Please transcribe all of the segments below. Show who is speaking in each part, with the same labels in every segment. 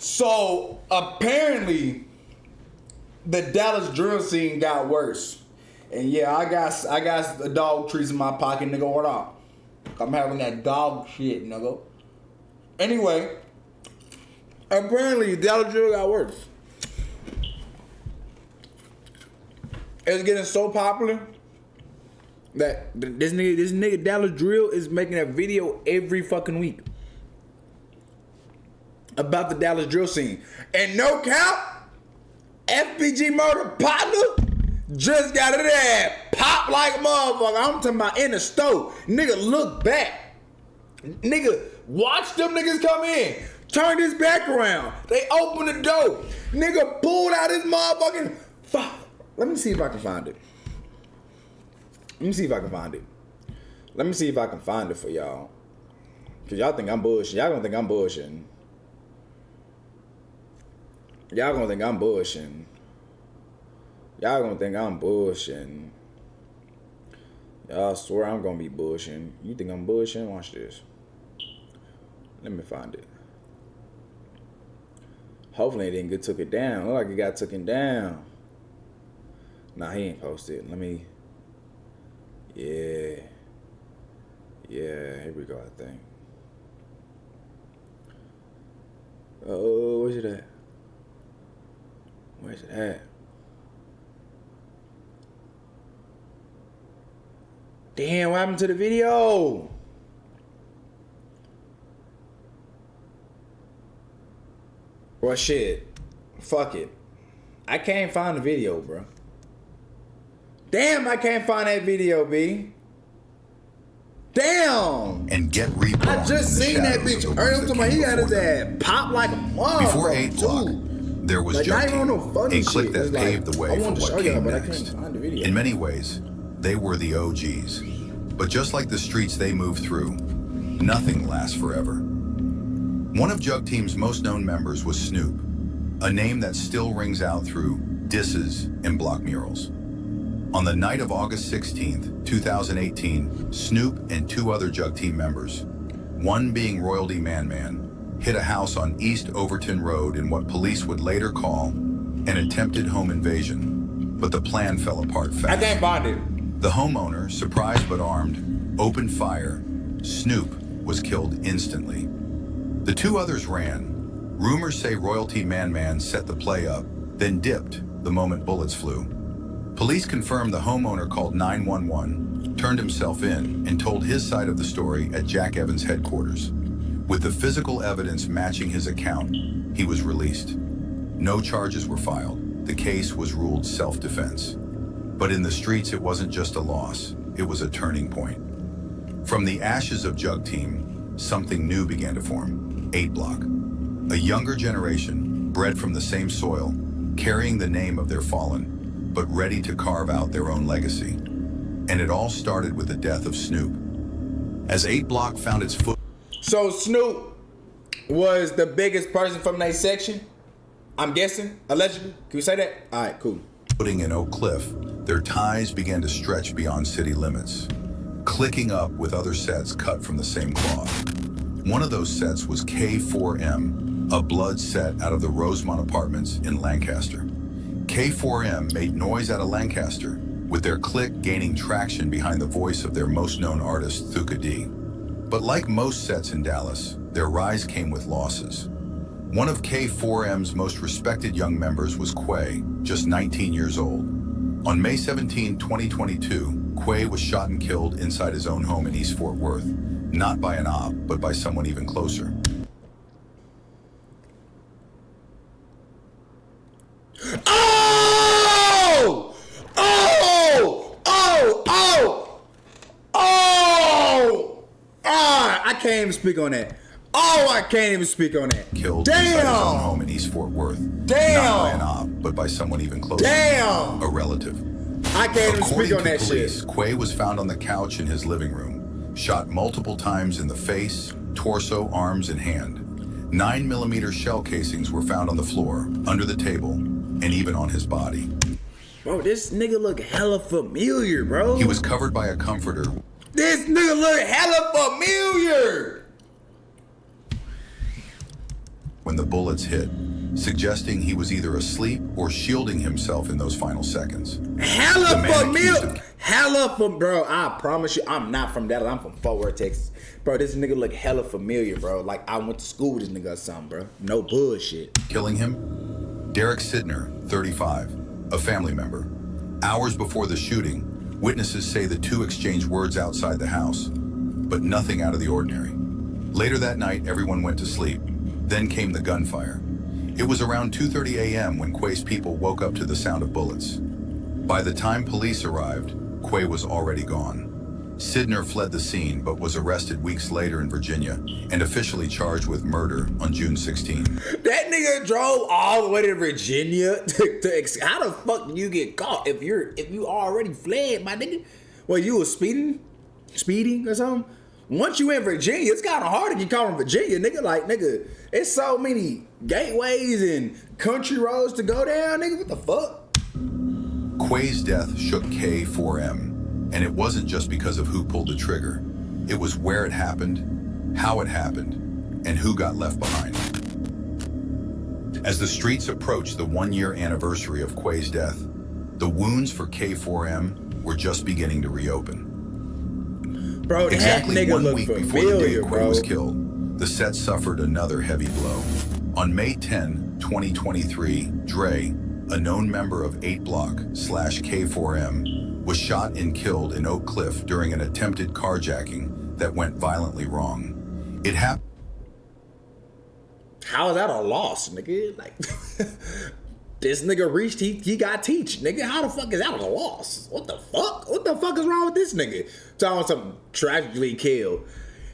Speaker 1: So apparently, the Dallas drill scene got worse. And yeah, I got the dog treats in my pocket, nigga. What up? I'm having that dog shit, nigga. Anyway, apparently Dallas drill got worse. It's getting so popular that this nigga Dallas drill is making a video every fucking week about the Dallas drill scene. And no cap, FBG murder partner just got it there. Pop like a motherfucker. I'm talking about in the store. Nigga, look back. Nigga, watch them niggas come in. Turn this back around. They open the door. Nigga pulled out his motherfucking... Fuck. Let me see if I can find it. Let me see if I can find it. Let me see if I can find it for y'all. Because y'all think I'm bullshitting. Y'all gonna think I'm bullshitting. Y'all gonna think I'm bullshitting. Y'all gonna think I'm bullshitting. Y'all swear I'm gonna be bullshitting. You think I'm bullshitting? Watch this. Let me find it. Hopefully it didn't get took it down. Look like it got taken down. Nah, he ain't posted. Let me. Yeah. Yeah, here we go, I think. Oh, where's it at? Where's it at? Damn, what happened to the video? Well, shit. Fuck it. I can't find the video, bro. Damn, I can't find that video, B. Damn.
Speaker 2: And get reborn.
Speaker 1: I just seen that bitch earlier. He got his ass pop like a motherfucker.
Speaker 2: Before 8 Block, there was Jug Team, a clique that paved the way for what came next. In many ways, they were the OGs. But just like the streets they moved through, nothing lasts forever. One of Jug Team's most known members was Snoop, a name that still rings out through disses and block murals. On the night of August 16th, 2018, Snoop and 2 other Jug Team members, one being Royalty Man Man, hit a house on East Overton Road in what police would later call an attempted home invasion, but the plan fell apart fast.
Speaker 1: I can't find it.
Speaker 2: The homeowner, surprised but armed, opened fire. Snoop was killed instantly. The 2 others ran. Rumors say Royalty Man Man set the play up, then dipped the moment bullets flew. Police confirmed the homeowner called 911, turned himself in, and told his side of the story at Jack Evans' headquarters. With the physical evidence matching his account, he was released. No charges were filed. The case was ruled self-defense. But in the streets, it wasn't just a loss, it was a turning point. From the ashes of Jug Team, something new began to form, 8 Block. A younger generation, bred from the same soil, carrying the name of their fallen, but ready to carve out their own legacy. And it all started with the death of Snoop. As 8 Block found its foot...
Speaker 1: So Snoop was the biggest person from that section? I'm guessing, allegedly? Can we say that? All right, cool.
Speaker 2: Footing in Oak Cliff, their ties began to stretch beyond city limits, clicking up with other sets cut from the same cloth. One of those sets was K4M, a blood set out of the Rosemont Apartments in Lancaster. K4M made noise out of Lancaster, with their clique gaining traction behind the voice of their most known artist, Thuka D. But like most sets in Dallas, their rise came with losses. One of K4M's most respected young members was Quay, just 19 years old. On May 17, 2022, Quay was shot and killed inside his own home in East Fort Worth, not by an op, but by someone even closer.
Speaker 1: Oh! Oh! Oh! Oh! Oh! Ah! I can't even speak on that. Oh, I can't even speak on that.
Speaker 2: Killed inside his own home in East Fort Worth.
Speaker 1: Damn!
Speaker 2: Not by an op, but by someone even closer.
Speaker 1: Damn!
Speaker 2: A relative.
Speaker 1: I can't even speak on that
Speaker 2: police,
Speaker 1: shit.
Speaker 2: Quay was found on the couch in his living room, shot multiple times in the face, torso, arms, and hand. 9mm shell casings were found on the floor, under the table, and even on his body.
Speaker 1: Bro, this nigga look hella familiar, bro.
Speaker 2: He was covered by a comforter.
Speaker 1: This nigga look hella familiar.
Speaker 2: when the bullets hit, suggesting he was either asleep or shielding himself in those final seconds.
Speaker 1: Bro, I promise you, I'm not from Dallas. I'm from Fort Worth, Texas. Bro, this nigga look hella familiar, bro. Like I went to school with this nigga or something, bro. No bullshit.
Speaker 2: Killing him? Derek Sidner, 35, a family member. Hours before the shooting, witnesses say the two exchanged words outside the house, but nothing out of the ordinary. Later that night, everyone went to sleep. Then came the gunfire. It was around 2:30 a.m. when Quay's people woke up to the sound of bullets. By the time police arrived, Quay was already gone. Sidner fled the scene but was arrested weeks later in Virginia and officially charged with murder on June 16.
Speaker 1: That nigga drove all the way to Virginia how the fuck do you get caught if you already fled, my nigga? Well, you was speeding or something? Once you in Virginia, it's kind of hard to get caught in Virginia, nigga. Like, nigga, it's so many gateways and country roads to go down, nigga. What the fuck?
Speaker 2: Quay's death shook K4M, and it wasn't just because of who pulled the trigger. It was where it happened, how it happened, and who got left behind. As the streets approached the 1-year anniversary of Quay's death, the wounds for K4M were just beginning to reopen.
Speaker 1: Bro,
Speaker 2: exactly
Speaker 1: that nigga
Speaker 2: 1
Speaker 1: look
Speaker 2: week before
Speaker 1: familiar,
Speaker 2: the day Quay was killed, the set suffered another heavy blow. On May 10, 2023, Dre, a known member of 8 Block/K4M, was shot and killed in Oak Cliff during an attempted carjacking that went violently wrong. It happened.
Speaker 1: How is that a loss, nigga? Like, this nigga reached, he got teach, nigga. How the fuck is that a loss? What the fuck? What the fuck is wrong with this nigga? Talking about something tragically killed.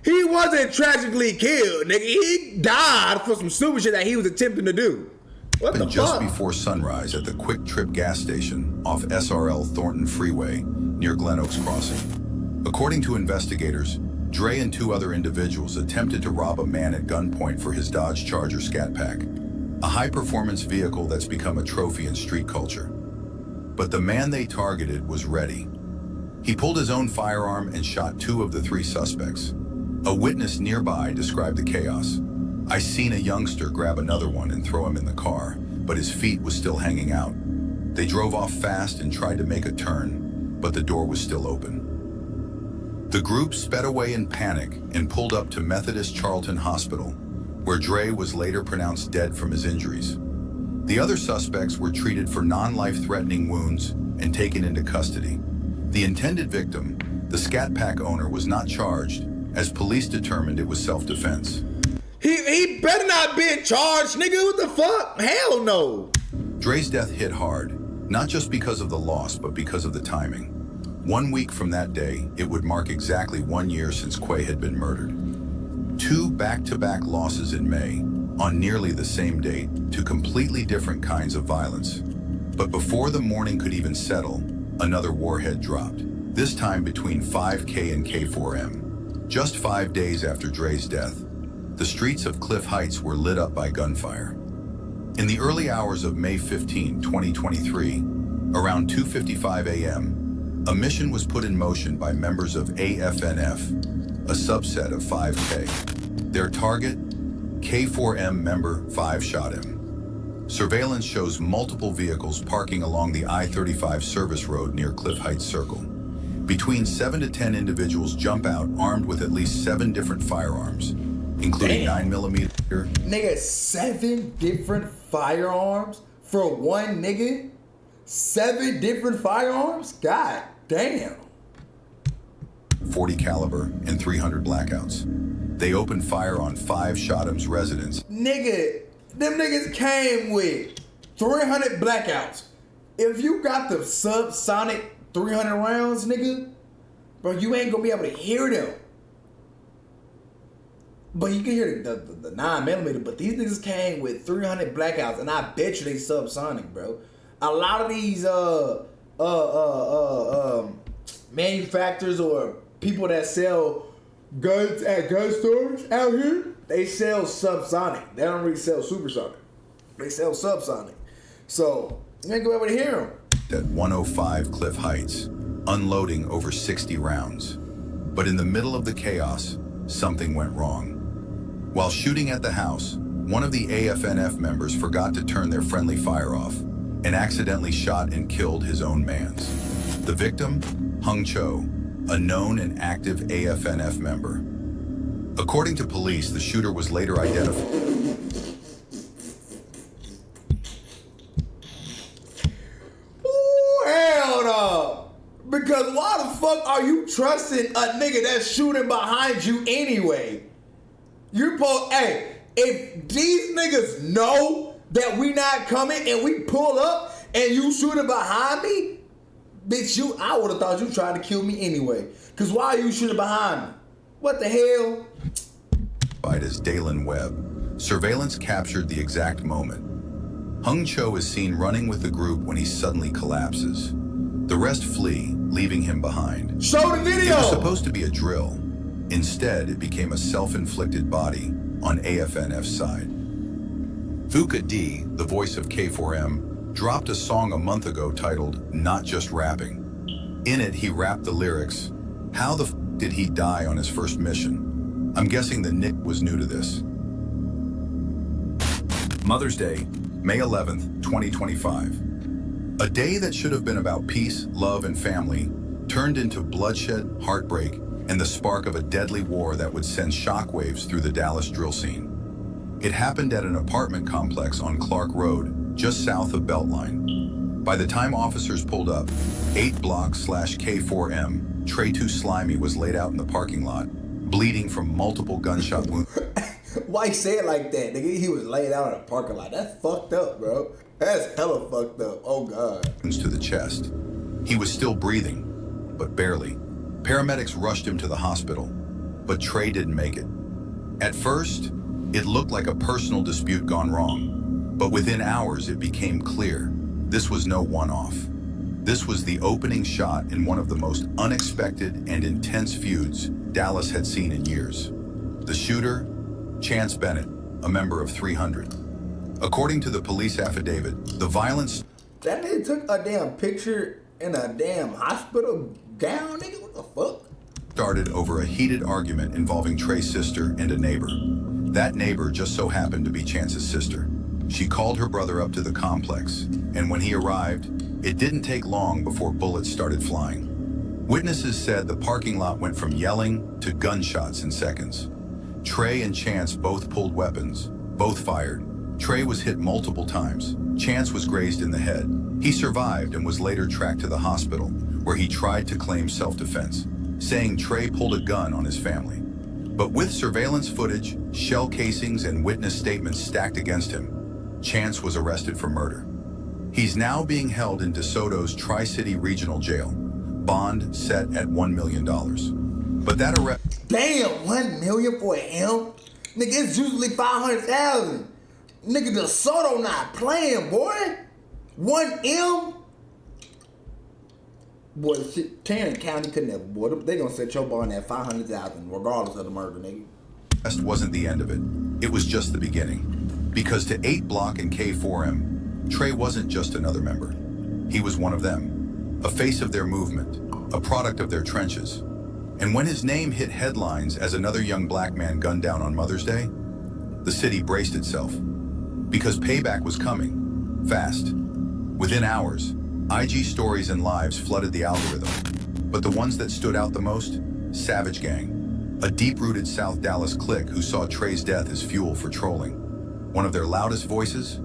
Speaker 1: He wasn't tragically killed, nigga. He died for some stupid shit that he was attempting to do. What the
Speaker 2: just
Speaker 1: fuck?
Speaker 2: Before sunrise at the Quick Trip gas station off SRL Thornton Freeway near Glen Oaks Crossing. According to investigators, Dre and 2 other individuals attempted to rob a man at gunpoint for his Dodge Charger Scat Pack, a high-performance vehicle that's become a trophy in street culture. But the man they targeted was ready. He pulled his own firearm and shot 2 of the 3 suspects. A witness nearby described the chaos. "I seen a youngster grab another one and throw him in the car, but his feet was still hanging out. They drove off fast and tried to make a turn, but the door was still open." The group sped away in panic and pulled up to Methodist Charlton Hospital, where Dre was later pronounced dead from his injuries. The other suspects were treated for non-life-threatening wounds and taken into custody. The intended victim, the Scat Pack owner, was not charged, as police determined it was self-defense.
Speaker 1: He better not be charged, nigga. What the fuck? Hell no.
Speaker 2: Dre's death hit hard, not just because of the loss, but because of the timing. 1 week from that day, it would mark exactly 1 year since Quay had been murdered. 2 back-to-back losses in May, on nearly the same date, to completely different kinds of violence. But before the morning could even settle, another warhead dropped, this time between 5K and K4M. Just 5 days after Dre's death, the streets of Cliff Heights were lit up by gunfire. In the early hours of May 15, 2023, around 2:55 a.m., a mission was put in motion by members of AFNF, a subset of 5K. Their target, K4M member 5 shot him. Surveillance shows multiple vehicles parking along the I-35 service road near Cliff Heights Circle. Between 7 to 10 individuals jump out armed with at least 7 different firearms, including 9mm.
Speaker 1: Nigga, 7 different firearms for one nigga? 7 different firearms? God damn.
Speaker 2: .40 caliber and 300 blackouts. They opened fire on 5 Shotham's residents.
Speaker 1: Nigga, them niggas came with 300 blackouts. If you got the subsonic 300 rounds, nigga, bro, you ain't gonna be able to hear them. But you can hear the 9mm, but these niggas came with 300 blackouts, and I bet you they subsonic, bro. A lot of these manufacturers or people that sell guns at gun stores out here, they sell subsonic. They don't really sell supersonic. They sell subsonic. So you ain't gonna be able to hear them.
Speaker 2: At 105 Cliff Heights, unloading over 60 rounds. But in the middle of the chaos, something went wrong. While shooting at the house, one of the AFNF members forgot to turn their friendly fire off and accidentally shot and killed his own mans. The victim, Hung Cho, a known and active AFNF member. According to police, the shooter was later identified.
Speaker 1: Ooh, hell no. Because why the fuck are you trusting a nigga that's shooting behind you anyway? Hey, if these niggas know that we not coming and we pull up and you shooting behind me, bitch, I would have thought you trying to kill me anyway. Cause why are you shooting behind me? What the hell?
Speaker 2: As Dalen Webb, surveillance captured the exact moment. Hung Cho is seen running with the group when he suddenly collapses. The rest flee, leaving him behind.
Speaker 1: Show the video!
Speaker 2: It was supposed to be a drill. Instead, it became a self-inflicted body on AFNF's side. Fuka D, the voice of K4M, dropped a song a month ago titled Not Just Rapping. In it, he rapped the lyrics, "How the f did he die on his first mission?" I'm guessing the Nick was new to this. Mother's Day, May 11th, 2025. A day that should have been about peace, love, and family turned into bloodshed, heartbreak, and the spark of a deadly war that would send shockwaves through the Dallas drill scene. It happened at an apartment complex on Clark Road, just south of Beltline. By the time officers pulled up, 8 block/K4M, Trey Slimy was laid out in the parking lot, bleeding from multiple gunshot wounds.
Speaker 1: Why you say it like that, nigga? He was laid out in a parking lot. That's fucked up, bro. That's hella fucked up. Oh, God.
Speaker 2: To the chest. He was still breathing, but barely. Paramedics rushed him to the hospital, but Trey didn't make it. At first, it looked like a personal dispute gone wrong, but within hours it became clear this was no one-off. This was the opening shot in one of the most unexpected and intense feuds Dallas had seen in years. The shooter, Chance Bennett, a member of 300. According to the police affidavit, the violence...
Speaker 1: That nigga took a damn picture in a damn hospital gown, nigga? What the fuck?
Speaker 2: ...started over a heated argument involving Trey's sister and a neighbor. That neighbor just so happened to be Chance's sister. She called her brother up to the complex, and when he arrived, it didn't take long before bullets started flying. Witnesses said the parking lot went from yelling to gunshots in seconds. Trey and Chance both pulled weapons, both fired. Trey was hit multiple times. Chance was grazed in the head. He survived and was later tracked to the hospital, where he tried to claim self-defense, saying Trey pulled a gun on his family. But with surveillance footage, shell casings, and witness statements stacked against him, Chance was arrested for murder. He's now being held in DeSoto's Tri-City Regional Jail, bond set at $1 million. But that arrest...
Speaker 1: Damn, $1 million for him? Nigga, it's usually $500,000. Nigga, DeSoto not playing, boy. 1M? Boy, shit, Tarrant County could never, boy. They gonna set your bond at $500,000, regardless of the murder, nigga.
Speaker 2: Arrest wasn't the end of it. It was just the beginning. Because to 8 Block and K4M, Trey wasn't just another member. He was one of them, a face of their movement, a product of their trenches. And when his name hit headlines as another young black man gunned down on Mother's Day, the city braced itself. Because payback was coming, fast. Within hours, IG stories and lives flooded the algorithm. But the ones that stood out the most? Savage Gang, a deep-rooted South Dallas clique who saw Trey's death as fuel for trolling. One of their loudest voices?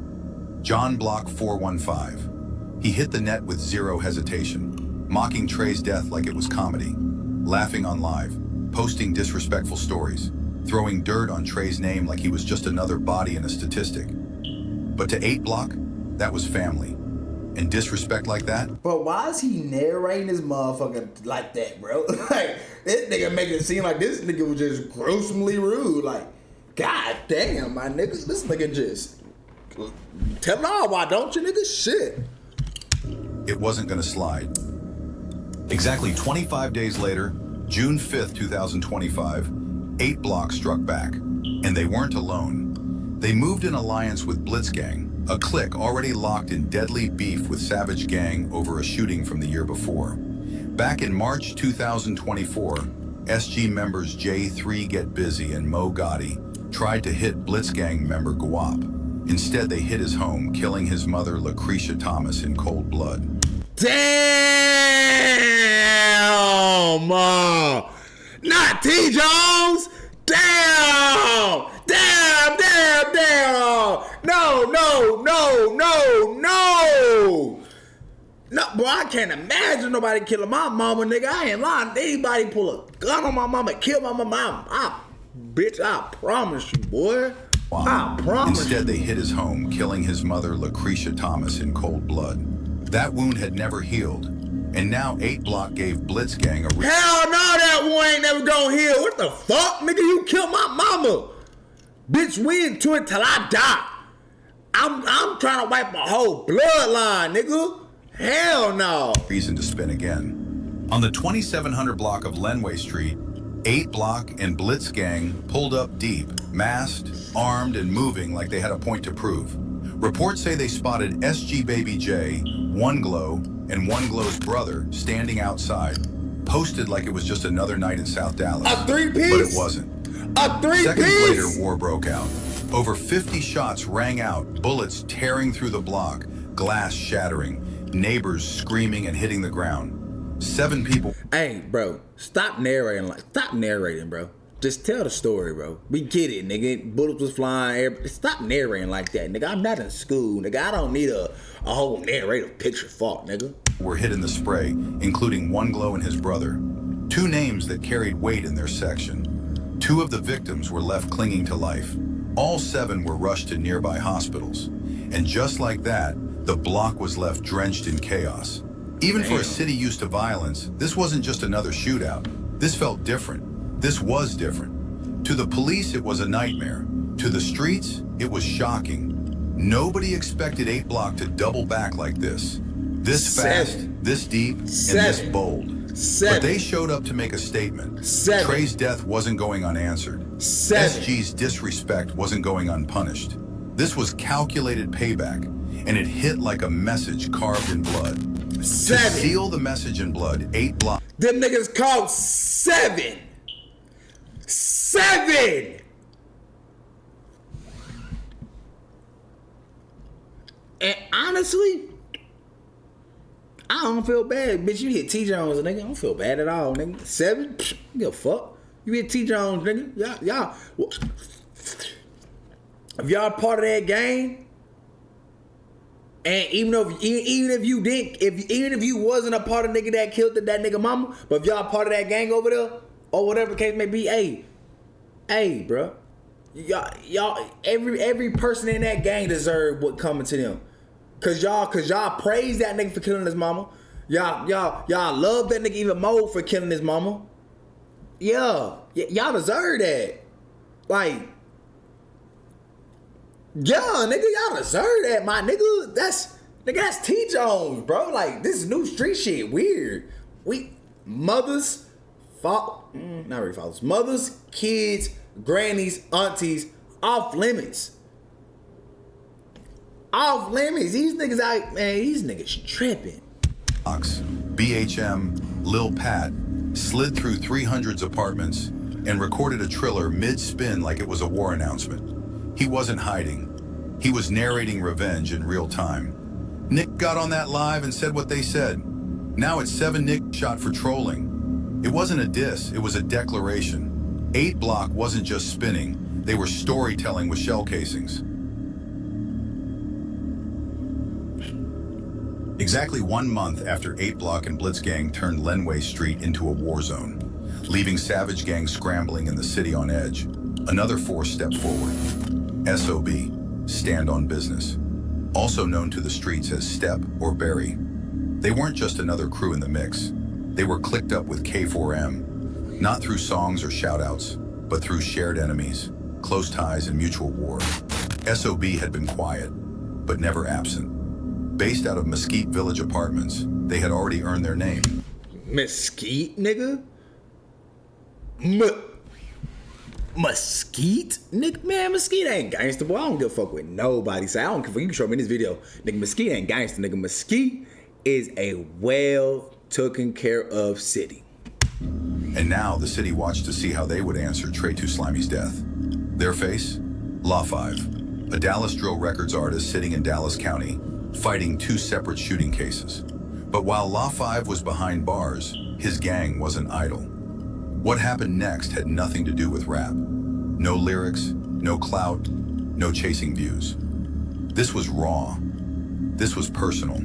Speaker 2: John Block 415. He hit the net with zero hesitation, mocking Trey's death like it was comedy, laughing on live, posting disrespectful stories, throwing dirt on Trey's name like he was just another body in a statistic. But to 8 Block, that was family. And disrespect like that?
Speaker 1: But why is he narrating this motherfucker like that, bro? Like, this nigga making it seem like this nigga was just gruesomely rude. Like, god damn, my nigga, this nigga just... Tell me all, why don't you, nigga? Shit.
Speaker 2: It wasn't gonna slide. Exactly 25 days later, June 5th, 2025, 8 Block struck back. And they weren't alone. They moved in alliance with Blitz Gang, a clique already locked in deadly beef with Savage Gang over a shooting from the year before. Back in March 2024, SG members J3 Get Busy and Mo Gotti tried to hit Blitzgang member Guap. Instead, they hit his home, killing his mother, Lucretia Thomas, in cold blood.
Speaker 1: Damn! Not T. Jones! Damn! Damn! Damn! Damn! No! No! No! No! No! No, bro, I can't imagine nobody killing my mama, nigga. I ain't lying. Anybody pull a gun on my mama and kill my mama, bitch, I promise you, boy. I promise.
Speaker 2: Instead, they hit his home, killing his mother, Lucretia Thomas, in cold blood. That wound had never healed, and now 8 Block gave Blitzgang a...
Speaker 1: Hell no, that wound ain't never gonna heal. What the fuck, nigga? You killed my mama. Bitch, we into it till I die. I'm trying to wipe my whole bloodline, nigga. Hell no.
Speaker 2: Reason to spin again. On the 2700 block of Lenway Street, 8 Block and Blitzgang pulled up deep, masked, armed, and moving like they had a point to prove. Reports say they spotted SG Baby J, One Glow, and One Glow's brother standing outside, posted like it was just another night in South Dallas.
Speaker 1: A three-piece?
Speaker 2: But it wasn't.
Speaker 1: A three-piece?
Speaker 2: Seconds later, war broke out. Over 50 shots rang out, bullets tearing through the block, glass shattering, neighbors screaming and hitting the ground. 7 people.
Speaker 1: Hey, bro, stop narrating, bro. Just tell the story, bro. We get it, nigga. Bullets was flying. Stop narrating like that, nigga. I'm not in school, nigga. I don't need a whole narrative picture fault, nigga.
Speaker 2: Were hit in the spray, including One Glow and his brother. 2 names that carried weight in their section. 2 of the victims were left clinging to life. All 7 were rushed to nearby hospitals. And just like that, the block was left drenched in chaos. Even for a city used to violence, this wasn't just another shootout. This felt different. This was different. To the police, it was a nightmare. To the streets, it was shocking. Nobody expected 8 Block to double back like this. This fast, this deep, and this bold. But they showed up to make a statement. Trey's death wasn't going unanswered. SG's disrespect wasn't going unpunished. This was calculated payback, and it hit like a message carved in blood. To seal the message in blood, 8 Block.
Speaker 1: Them niggas called 7. 7. And honestly, I don't feel bad. Bitch, you hit T. Jones, nigga. I don't feel bad at all, nigga. 7? Psh, you give a fuck. You hit T. Jones, nigga. Y'all. If y'all part of that gang, and even if you wasn't a part of nigga that killed that nigga mama, but if y'all part of that gang over there, or whatever the case may be, hey, bro. Y'all, every person in that gang deserve what coming to them. Cause y'all praise that nigga for killing his mama. Y'all love that nigga even more for killing his mama. Yeah, y'all deserve that. Like, yeah, nigga, y'all deserve that, my nigga. That's T. Jones, bro. Like, this is new street shit. Weird. Mothers, not really fathers. Mothers, kids, grannies, aunties, off limits. Off limits. These niggas out, man, these niggas tripping.
Speaker 2: BHM, Lil Pat, slid through 300's apartments and recorded a Triller mid-spin like it was a war announcement. He wasn't hiding. He was narrating revenge in real time. Nick got on that live and said what they said. Now it's 7 Nick shot for trolling. It wasn't a diss, it was a declaration. 8 Block wasn't just spinning, they were storytelling with shell casings. Exactly 1 month after 8 Block and Blitzgang turned Lenway Street into a war zone, leaving savage gangs scrambling in the city on edge, another force stepped forward. S.O.B, Stand on Business, also known to the streets as Step or Barry. They weren't just another crew in the mix. They were clicked up with K4M, not through songs or shoutouts, but through shared enemies, close ties, and mutual war. S.O.B had been quiet, but never absent. Based out of Mesquite Village Apartments, they had already earned their name.
Speaker 1: Mesquite, nigga? Mesquite? Nigga, man, Mesquite ain't gangster, boy. I don't give a fuck with nobody. So I don't care. You can show me in this video. Nigga, Mesquite ain't gangster, nigga. Mesquite is a well taken care of city.
Speaker 2: And now the city watched to see how they would answer Trey Slimy's death. Their face? Law 5, a Dallas drill records artist sitting in Dallas County, fighting 2 separate shooting cases. But while Law 5 was behind bars, his gang wasn't idle. What happened next had nothing to do with rap. No lyrics, no clout, no chasing views. This was raw. This was personal.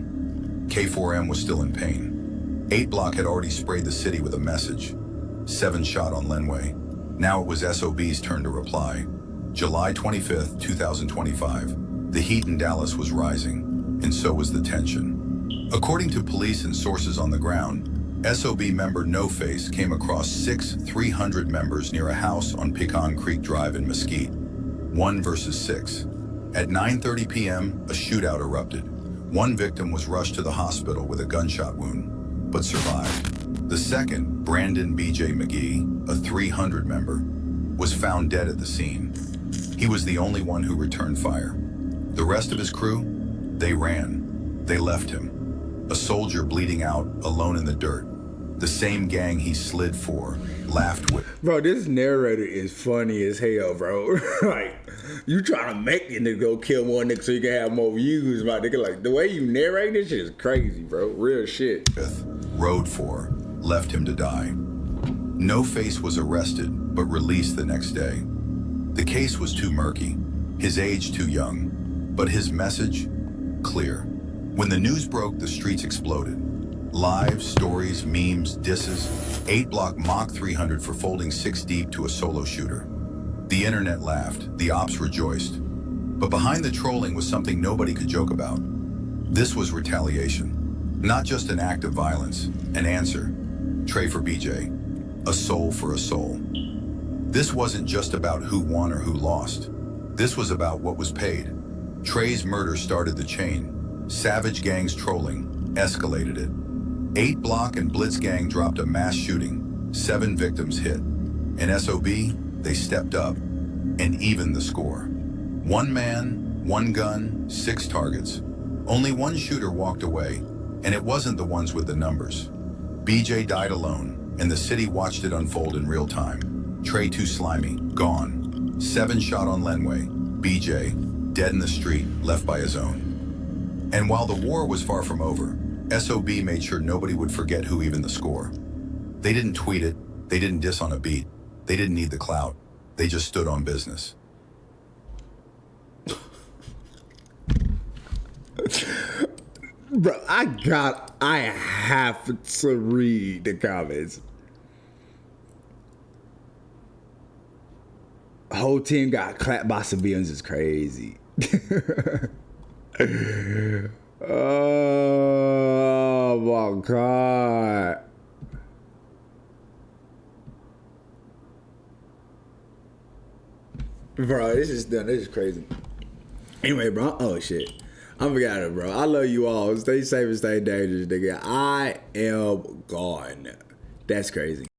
Speaker 2: K4M was still in pain. 8 Block had already sprayed the city with a message. 7 shot on Lenway. Now it was S.O.B's turn to reply. July 25th, 2025. The heat in Dallas was rising, and so was the tension. According to police and sources on the ground, S.O.B member No Face came across 6 300 members near a house on Pecan Creek Drive in Mesquite. 1 versus 6. At 9:30 p.m., a shootout erupted. 1 victim was rushed to the hospital with a gunshot wound, but survived. The second, Brandon B.J. McGee, a 300 member, was found dead at the scene. He was the only one who returned fire. The rest of his crew, they ran. They left him. A soldier bleeding out, alone in the dirt. The same gang he slid for, laughed with.
Speaker 1: Bro, this narrator is funny as hell, bro. Like, you trying to make it nigga go kill more niggas so you can have more views, my nigga. Like, the way you narrate this shit is crazy, bro. Real shit.
Speaker 2: Rode for, left him to die. No Face was arrested, but released the next day. The case was too murky, his age too young, but his message, clear. When the news broke, the streets exploded. Live, stories, memes, disses. 8 Block mocked 300 for folding 6 deep to a solo shooter. The internet laughed, the ops rejoiced. But behind the trolling was something nobody could joke about. This was retaliation. Not just an act of violence, an answer. Trey for BJ. A soul for a soul. This wasn't just about who won or who lost. This was about what was paid. Trey's murder started the chain. Savage gangs trolling escalated it. 8 Block and Blitz gang dropped a mass shooting. 7 victims hit. In S.O.B, they stepped up and evened the score. 1 man, 1 gun, 6 targets. Only 1 shooter walked away, and it wasn't the ones with the numbers. BJ died alone, and the city watched it unfold in real time. Trey Slimy, gone. 7 shot on Lenway. BJ, dead in the street, left by his own. And while the war was far from over, S.O.B made sure nobody would forget who evened the score. They didn't tweet it, they didn't diss on a beat, they didn't need the clout, they just stood on business.
Speaker 1: Bro, I have to read the comments. Whole team got clapped by civilians is crazy. Oh my God. Bro, this is done. This is crazy. Anyway, bro. Oh shit. I'm forgot it, bro. I love you all. Stay safe and stay dangerous, nigga. I am gone. That's crazy.